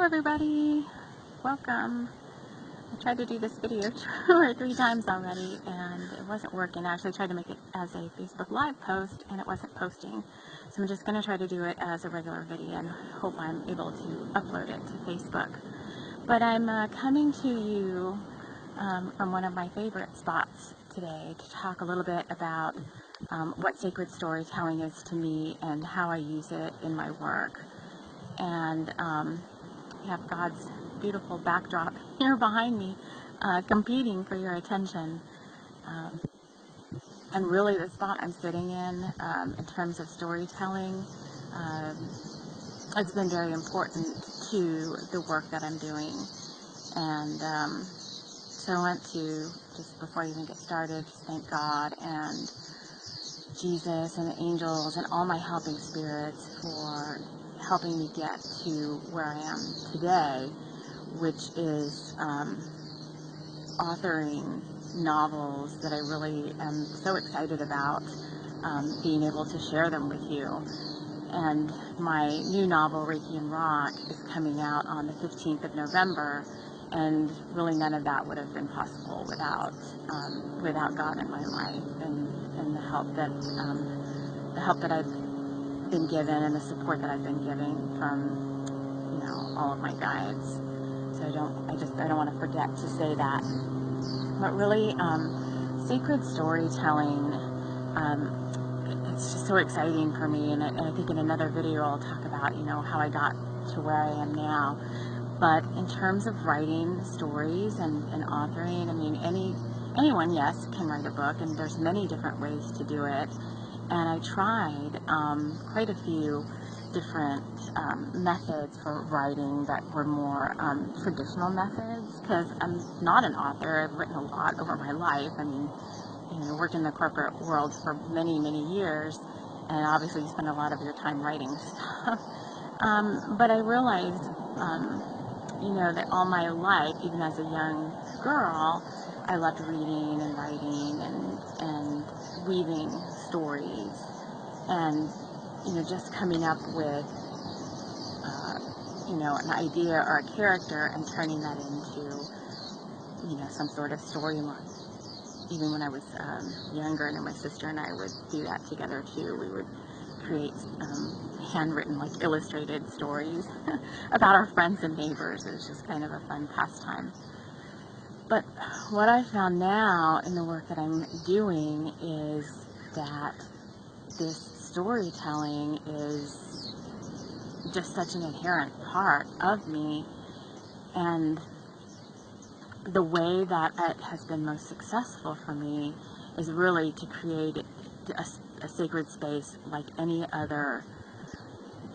everybody, welcome. I tried to do this video 2 or 3 times already and it wasn't working. I actually tried to make it as a Facebook Live post and it wasn't posting. So I'm just going to try to do it as a regular video and hope I'm able to upload it to Facebook. But I'm coming to you from one of my favorite spots today to talk a little bit about what sacred storytelling is to me and how I use it in my work. And you have God's beautiful backdrop here behind me competing for your attention. And really the spot I'm sitting in terms of storytelling, it's been very important to the work that I'm doing. And so I want to, just before I even get started, just thank God and Jesus and the angels and all my helping spirits for helping me get to where I am today, which is authoring novels that I really am so excited about, being able to share them with you. And my new novel, Reiki and Rock, is coming out on the 15th of November, and really none of that would have been possible without God in my life and the help that I've been given and the support that I've been getting from all of my guides. So I don't want to forget to say that. But really, sacred storytelling, it's just so exciting for me, and I think in another video I'll talk about how I got to where I am now. But in terms of writing stories and authoring, I mean, anyone, yes, can write a book, and there's many different ways to do it. And I tried quite a few different methods for writing that were more traditional methods, because I'm not an author. I've written a lot over my life. I mean, worked in the corporate world for many, many years, and obviously you spend a lot of your time writing stuff. But I realized, that all my life, even as a young girl, I loved reading and writing and weaving stories, and just coming up with an idea or a character and turning that into some sort of storyline. Even when I was younger, and my sister and I would do that together too. We would create handwritten, like illustrated stories about our friends and neighbors. It was just kind of a fun pastime. But what I found now in the work that I'm doing is that this storytelling is just such an inherent part of me, and the way that it has been most successful for me is really to create a sacred space like any other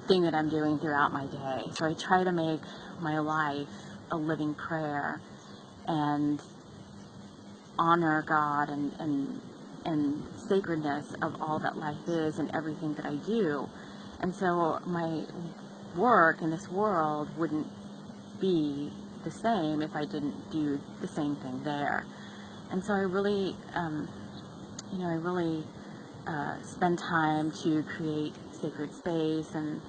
thing that I'm doing throughout my day. So I try to make my life a living prayer and honor God and sacredness of all that life is and everything that I do. And so my work in this world wouldn't be the same if I didn't do the same thing there. And so I really, spend time to create sacred space, and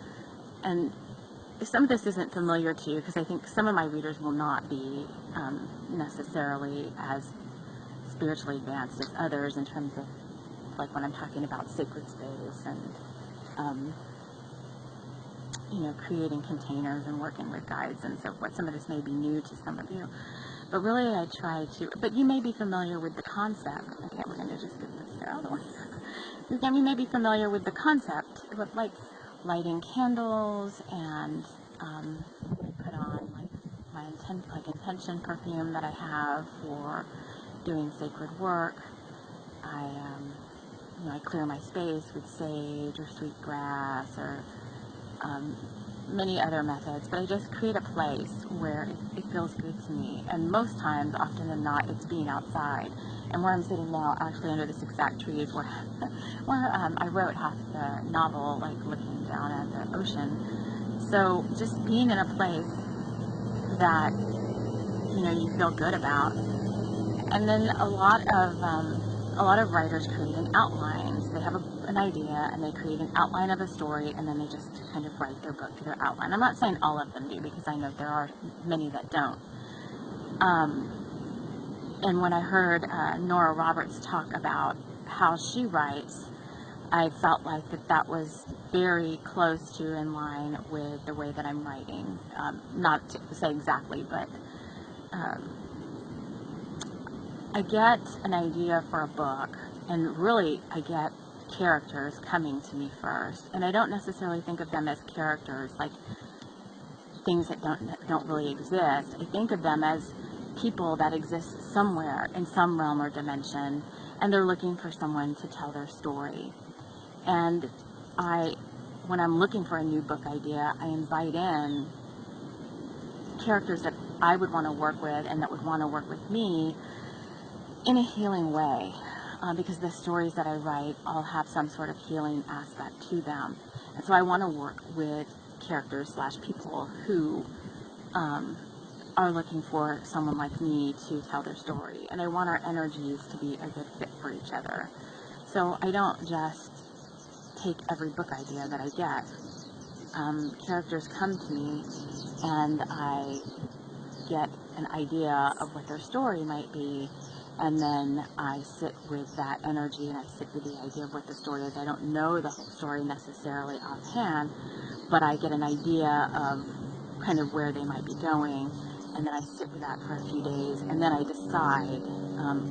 some of this isn't familiar to you, because I think some of my readers will not be necessarily as spiritually advanced as others in terms of, like, when I'm talking about sacred space and creating containers and working with guides and so forth. Some of this may be new to some of you, but really I try to, but you may be familiar with the concept. Okay, we're going to just get this out of the way. You may be familiar with the concept of, like, lighting candles, and I put on, like, my intention perfume that I have for doing sacred work. I clear my space with sage or sweet grass or many other methods, but I just create a place where it feels good to me. And most times, often than not, it's being outside. And where I'm sitting now, actually under this exact tree, is where I wrote half the novel, like looking down at the ocean. So just being in a place that you feel good about. And then a lot of a lot of writers create an outline. They have an idea and they create an outline of a story, and then they just kind of write their book to their outline. I'm not saying all of them do, because I know there are many that don't. And when I heard Nora Roberts talk about how she writes, I felt like that was very close to in line with the way that I'm writing. Not to say exactly, but I get an idea for a book, and really I get characters coming to me first, and I don't necessarily think of them as characters, like things that don't really exist. I think of them as people that exist somewhere in some realm or dimension, and they're looking for someone to tell their story. And when I'm looking for a new book idea, I invite in characters that I would want to work with and that would want to work with me in a healing way, because the stories that I write all have some sort of healing aspect to them. And so I want to work with characters / people who are looking for someone like me to tell their story. And I want our energies to be a good fit for each other. So I don't just take every book idea that I get. Characters come to me and I get an idea of what their story might be, and then I sit with that energy and I sit with the idea of what the story is. I don't know the whole story necessarily offhand, but I get an idea of kind of where they might be going, and then I sit with that for a few days, and then I decide.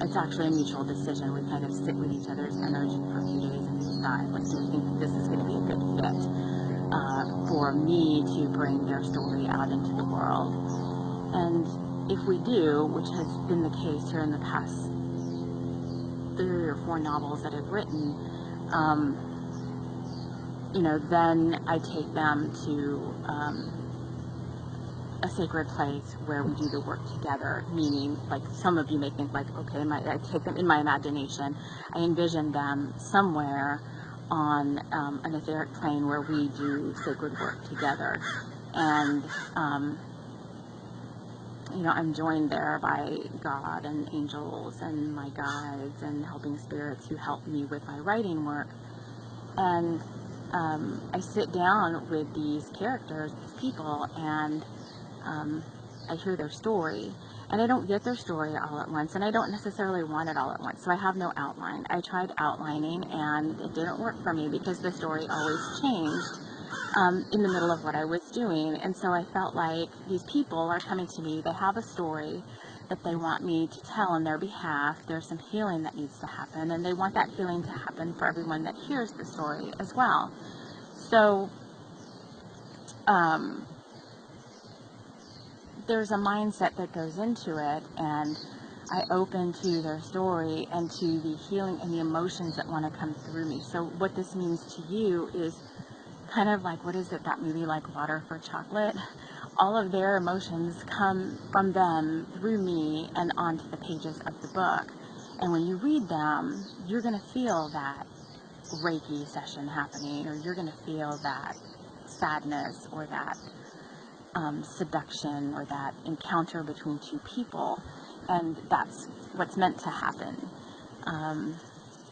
It's actually a mutual decision. We kind of sit with each other's energy for a few days and decide, like, do we think this is going to be a good fit for me to bring their story out into the world? And if we do, which has been the case here in the past 3 or 4 novels that I've written, then I take them to a sacred place where we do the work together, meaning, like, some of you may think, like, okay, I take them in my imagination, I envision them somewhere on an etheric plane where we do sacred work together. And I'm joined there by God and angels and my guides and helping spirits who help me with my writing work. And I sit down with these characters, these people, and I hear their story. And I don't get their story all at once, and I don't necessarily want it all at once, so I have no outline. I tried outlining, and it didn't work for me because the story always changed in the middle of what I was doing. And so I felt like these people are coming to me, they have a story that they want me to tell on their behalf. There's some healing that needs to happen, and they want that healing to happen for everyone that hears the story as well. So there's a mindset that goes into it, and I open to their story and to the healing and the emotions that want to come through me. So what this means to you is kind of like, what is it, that movie, like Water for Chocolate? All of their emotions come from them through me and onto the pages of the book. And when you read them, you're going to feel that Reiki session happening, or you're going to feel that sadness, or that seduction, or that encounter between two people. And that's what's meant to happen.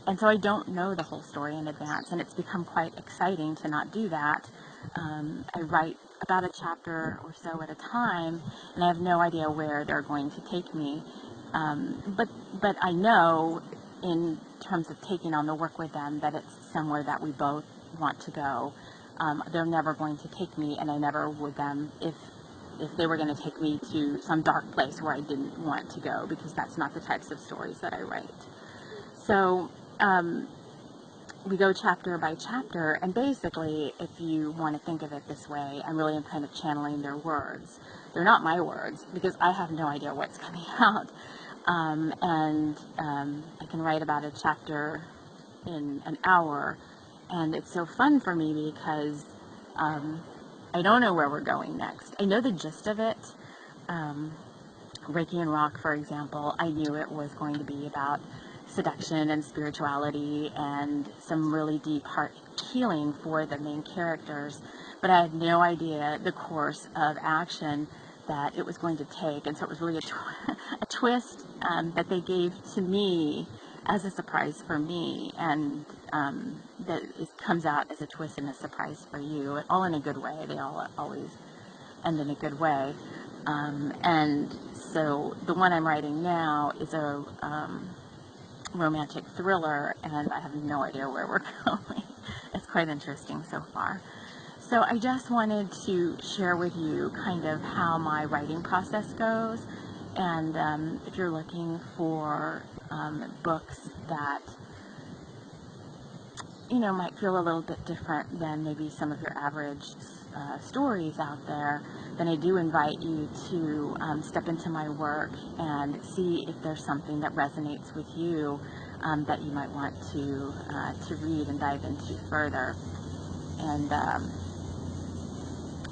And so I don't know the whole story in advance, and it's become quite exciting to not do that. I write about a chapter or so at a time, and I have no idea where they're going to take me. But I know, in terms of taking on the work with them, that it's somewhere that we both want to go. They're never going to take me, and I never would them if they were going to take me to some dark place where I didn't want to go, because that's not the types of stories that I write. So we go chapter by chapter, and basically, if you want to think of it this way, I really am kind of channeling their words. They're not my words, because I have no idea what's coming out. I can write about a chapter in an hour, and it's so fun for me because I don't know where we're going next. I know the gist of it. Reiki and Rock, for example, I knew it was going to be about seduction and spirituality and some really deep heart healing for the main characters, but I had no idea the course of action that it was going to take. And so it was really a twist that they gave to me as a surprise for me, and that it comes out as a twist and a surprise for you, all in a good way. They all always end in a good way. And so the one I'm writing now is a romantic thriller, and I have no idea where we're going. It's quite interesting so far. So I just wanted to share with you kind of how my writing process goes, and if you're looking for books that might feel a little bit different than maybe some of your average stories out there, then I do invite you to step into my work and see if there's something that resonates with you that you might want to read and dive into further.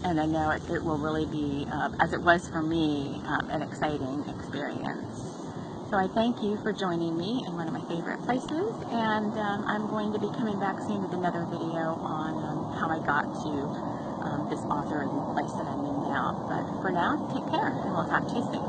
And I know it will really be, as it was for me, an exciting experience. So I thank you for joining me in one of my favorite places, and I'm going to be coming back soon with another video on how I got to this authoring place that I'm in now. But for now, take care, and we'll talk to you soon.